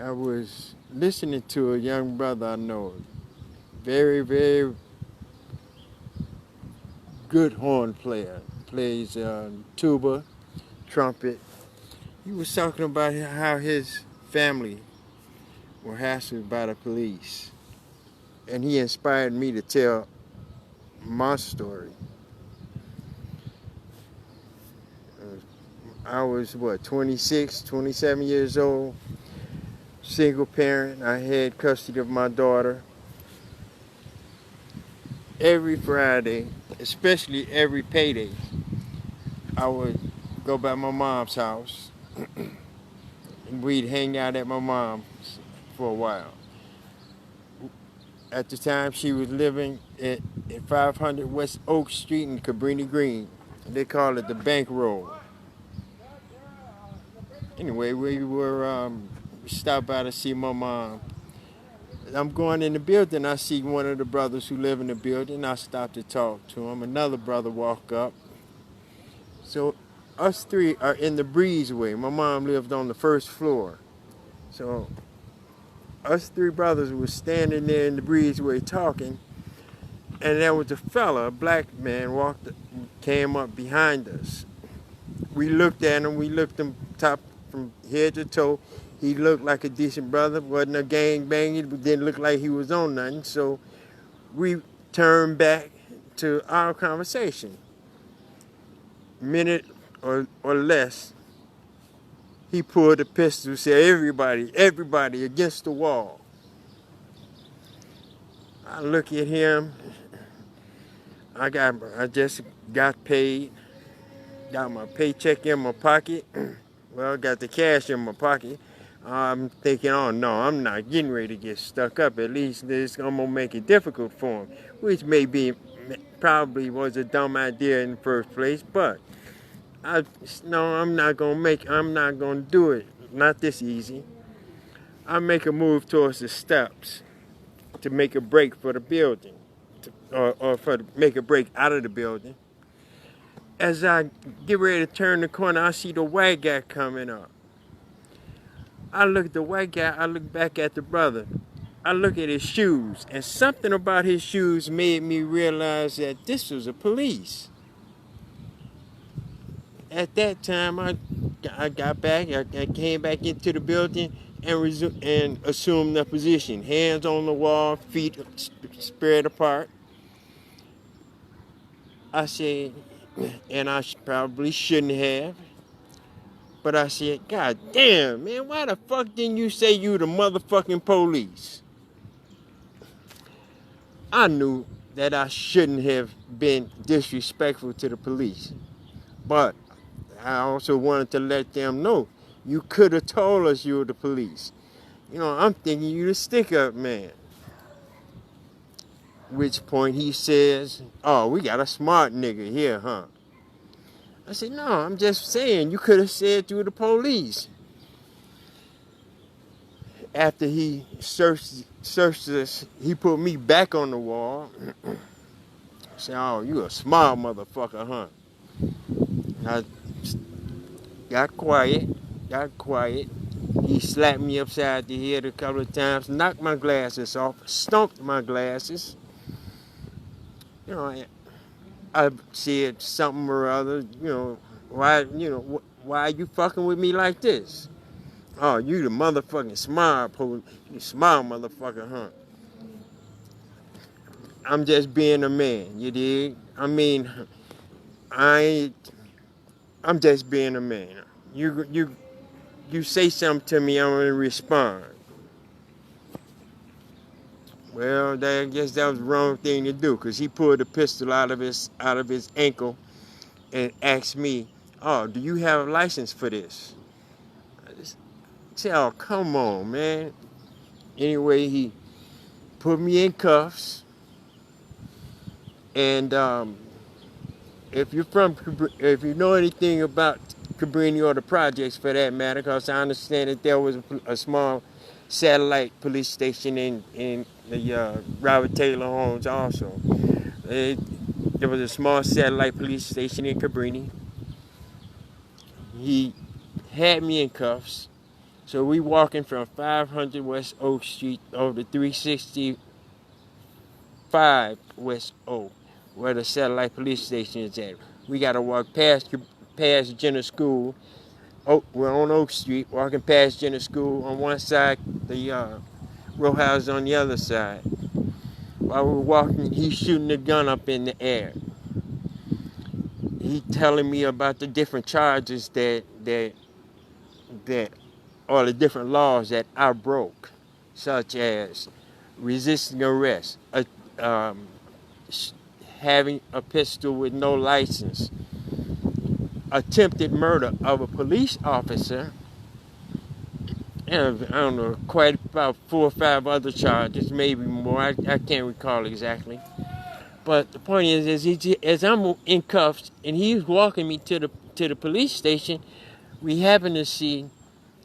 I was listening to a young brother I know, very, very good horn player, plays tuba, trumpet. He was talking about how his family were hassled by the police. And he inspired me to tell my story. I was, 26, 27 years old, single parent. I had custody of my daughter. Every Friday, especially every payday, I would go by my mom's house and we'd hang out at my mom's for a while. At the time, she was living at 500 West Oak Street in Cabrini Green. They call it the Bank Road. Anyway, we were stopped by to see my mom. I'm going in the building. I see one of the brothers who live in the building. I stop to talk to him. Another brother walk up. So us three are in the breezeway. My mom lived on the first floor. So us three brothers were standing there in the breezeway talking. And there was a fella, a black man, came up behind us. We looked at him. We looked him top from head to toe. He looked like a decent brother. Wasn't a gangbanger, but didn't look like he was on nothing. So we turned back to our conversation. Minute or less, he pulled a pistol, said, everybody against the wall. I look at him. I just got paid, got my paycheck in my pocket. Well, got the cash in my pocket. I'm thinking, oh no, I'm not getting ready to get stuck up. At least I'm gonna make it difficult for him, which probably was a dumb idea in the first place. But I'm not gonna do it. Not this easy. I make a move towards the steps to make a break for the building, make a break out of the building. As I get ready to turn the corner, I see the white guy coming up. I look at the white guy, I look back at the brother. I look at his shoes, and something about his shoes made me realize that this was a police. At that time, I got back, I came back into the building and assumed the position. Hands on the wall, feet spread apart. I said, and I probably shouldn't have, but I said, God damn, man, why the fuck didn't you say you the motherfucking police? I knew that I shouldn't have been disrespectful to the police, but I also wanted to let them know, you could have told us you were the police. You know, I'm thinking you the stick-up man. Which point he says, oh, we got a smart nigga here, huh? I said, no, I'm just saying, you could have said you were the police. After he searched us, he put me back on the wall. I said, oh, you a smart motherfucker, huh? I got quiet. He slapped me upside the head a couple of times, knocked my glasses off, stomped my glasses. You know, I said something or other, why are you fucking with me like this? Oh, you the motherfucking smart motherfucker, huh? I'm just being a man, you dig? I mean, I'm just being a man. You say something to me, I'm gonna respond. Well, I guess that was the wrong thing to do, because he pulled a pistol out of his ankle and asked me, oh, do you have a license for this? I just said, oh, come on, man. Anyway, he put me in cuffs. And if you know anything about Cabrini or the projects for that matter, because I understand that there was a small satellite police station in the Robert Taylor homes also. There was a small satellite police station in Cabrini. He had me in cuffs, So we walking from 500 West Oak Street over to 365 West Oak, where the satellite police station is at. We got to walk past Jenner School. Oh, we're on Oak Street, walking past Jenner School on one side, the row house on the other side. While we're walking, he's shooting the gun up in the air. He telling me about the different charges that or the different laws that I broke, such as resisting arrest, having a pistol with no license, attempted murder of a police officer, and I don't know, quite about 4 or 5 other charges, maybe more. I can't recall exactly. But the point is as I'm in cuffs and he's walking me to the police station, we happen to see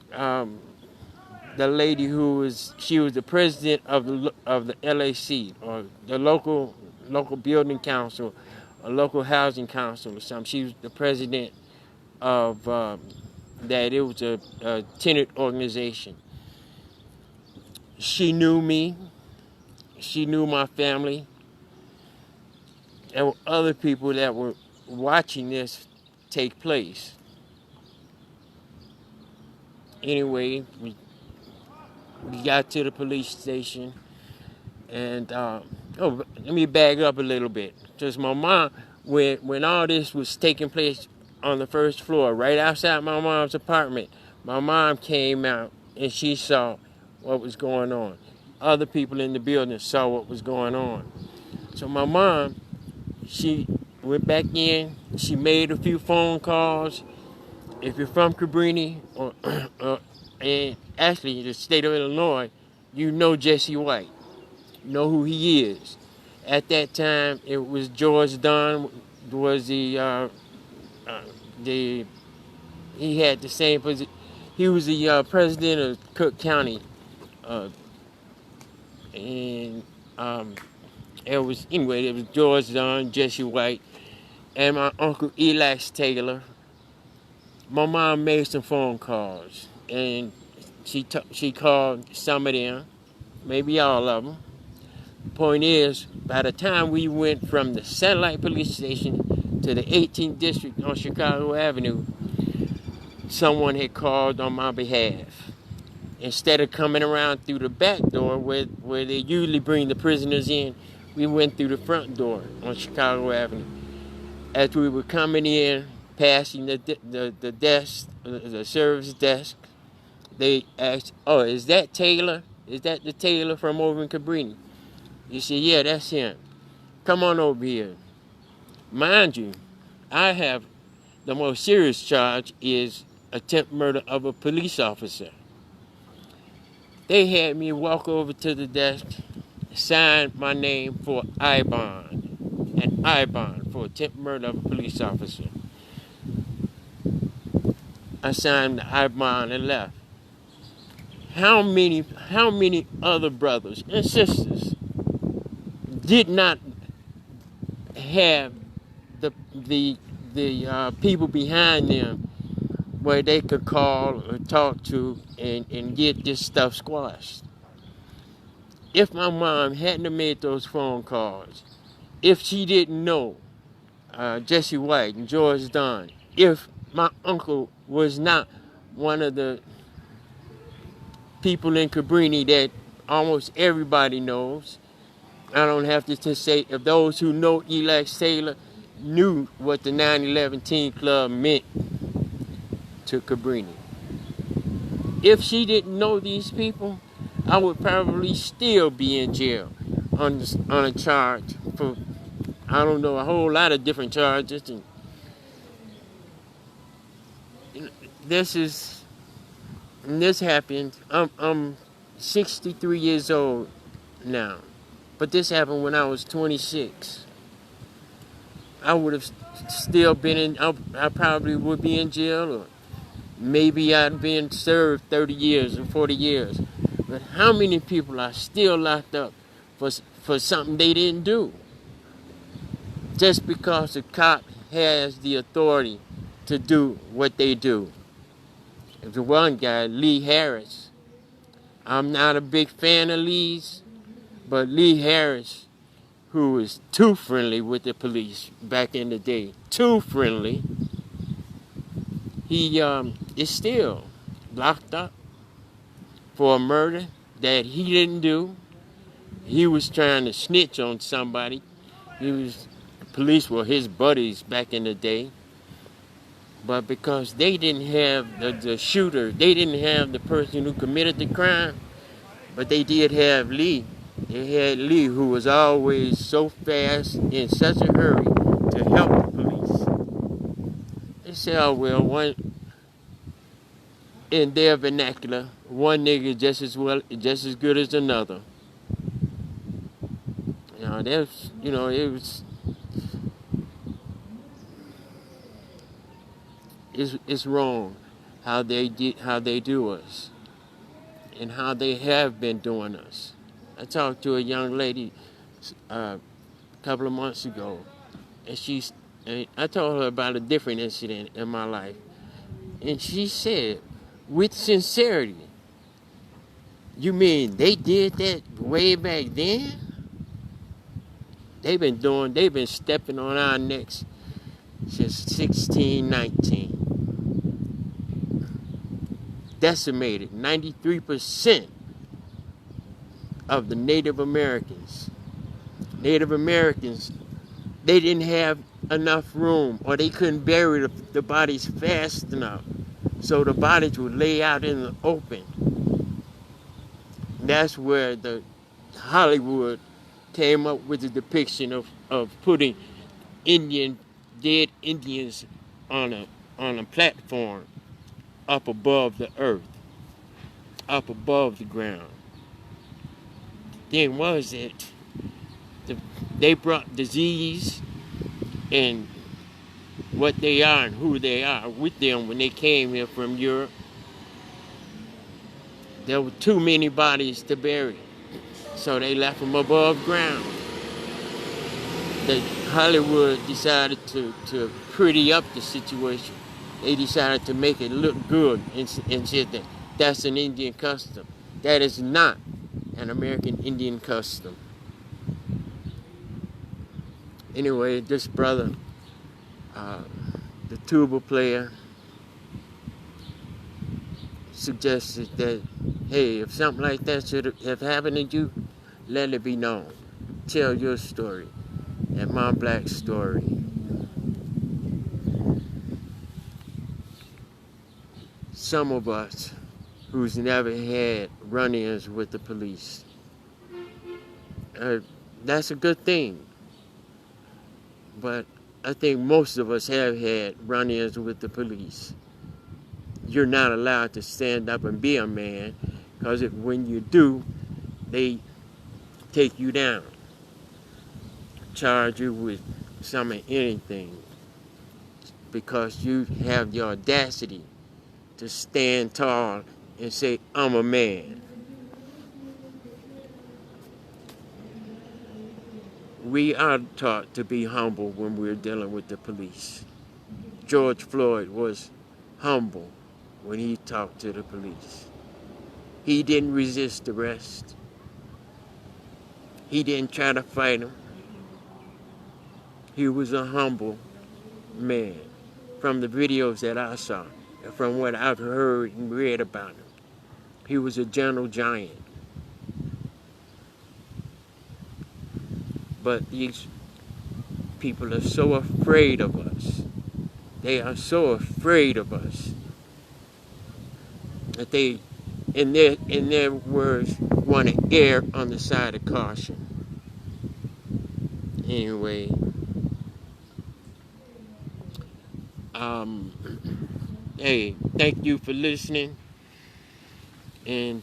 the lady who was the president of the LAC, or the local building council, a local housing council or something. She was the president of that. It was a tenant organization. She knew me. She knew my family. There were other people that were watching this take place. Anyway, we got to the police station, and let me back up a little bit. Just my mom, when all this was taking place on the first floor, right outside my mom's apartment, my mom came out and she saw what was going on. Other people in the building saw what was going on. So my mom, she went back in. She made a few phone calls. If you're from Cabrini, and actually the state of Illinois, you know Jesse White. You know who he is. At that time, it was George Dunn was he had the same position. He was the president of Cook County, and it was George Dunn, Jesse White, and my uncle Elias Taylor. My mom made some phone calls, and she called some of them, maybe all of them. The point is, by the time we went from the satellite police station to the 18th district on Chicago Avenue, someone had called on my behalf. Instead of coming around through the back door where they usually bring the prisoners in, we went through the front door on Chicago Avenue. As we were coming in, passing the desk, the service desk, they asked, "Oh, is that Taylor? Is that the Taylor from over in Cabrini?" You said, "Yeah, that's him. Come on over here." Mind you, I have the most serious charge is attempt murder of a police officer. They had me walk over to the desk, sign my name for an I-bond for attempt murder of a police officer. I signed the I-bond and left. How many other brothers and sisters did not have the people behind them where they could call or talk to and get this stuff squashed? If my mom hadn't have made those phone calls, if she didn't know Jesse White and George Dunn, if my uncle was not one of the people in Cabrini that almost everybody knows, I don't have to say, if those who know Elias Taylor knew what the 9/11 Teen Club meant to Cabrini. If she didn't know these people, I would probably still be in jail on a charge for, I don't know, a whole lot of different charges. And this happened. I'm 63 years old now, but this happened when I was 26. I would have still been in. I probably would be in jail, or maybe I'd been served 30 years or 40 years. But how many people are still locked up for something they didn't do? Just because the cop has the authority to do what they do. There's one guy, Lee Harris. I'm not a big fan of Lee's, but Lee Harris, who was too friendly with the police back in the day, too friendly, he is still locked up for a murder that he didn't do. He was trying to snitch on somebody. The police were his buddies back in the day. But because they didn't have the shooter, they didn't have the person who committed the crime, but they did have Lee. They had Lee, who was always so fast, in such a hurry to help the police. They said, oh, well, in their vernacular, one nigga just as good as another. It's wrong how they do us and how they have been doing us. I talked to a young lady a couple of months ago, and I told her about a different incident in my life, and she said, with sincerity, you mean they did that way back then? They've been stepping on our necks since 1619. Decimated 93% of the Native Americans. Native Americans, they didn't have enough room, or they couldn't bury the bodies fast enough, so the bodies would lay out in the open. That's where the Hollywood came up with the depiction of putting dead Indians on a platform up above the earth, up above the ground. Then was it? They brought disease and what they are and who they are with them when they came here from Europe. There were too many bodies to bury, so they left them above ground. Hollywood decided to pretty up the situation. They decided to make it look good and said that that's an Indian custom. That is not an American Indian custom. Anyway, this brother, the tuba player, suggested that, hey, if something like that should have happened to you, let it be known. Tell your story and my black story. Some of us who's never had run-ins with the police, that's a good thing. But I think most of us have had run-ins with the police. You're not allowed to stand up and be a man, because when you do, they take you down, charge you with some of anything, because you have the audacity to stand tall and say, I'm a man. We are taught to be humble when we're dealing with the police. George Floyd was humble when he talked to the police. He didn't resist arrest. He didn't try to fight him. He was a humble man. From the videos that I saw, and from what I've heard and read about him, he was a gentle giant. But these people are so afraid of us. They are so afraid of us that they, in their words, want to err on the side of caution. Anyway, hey, thank you for listening, and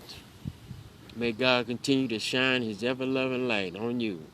may God continue to shine His ever-loving light on you.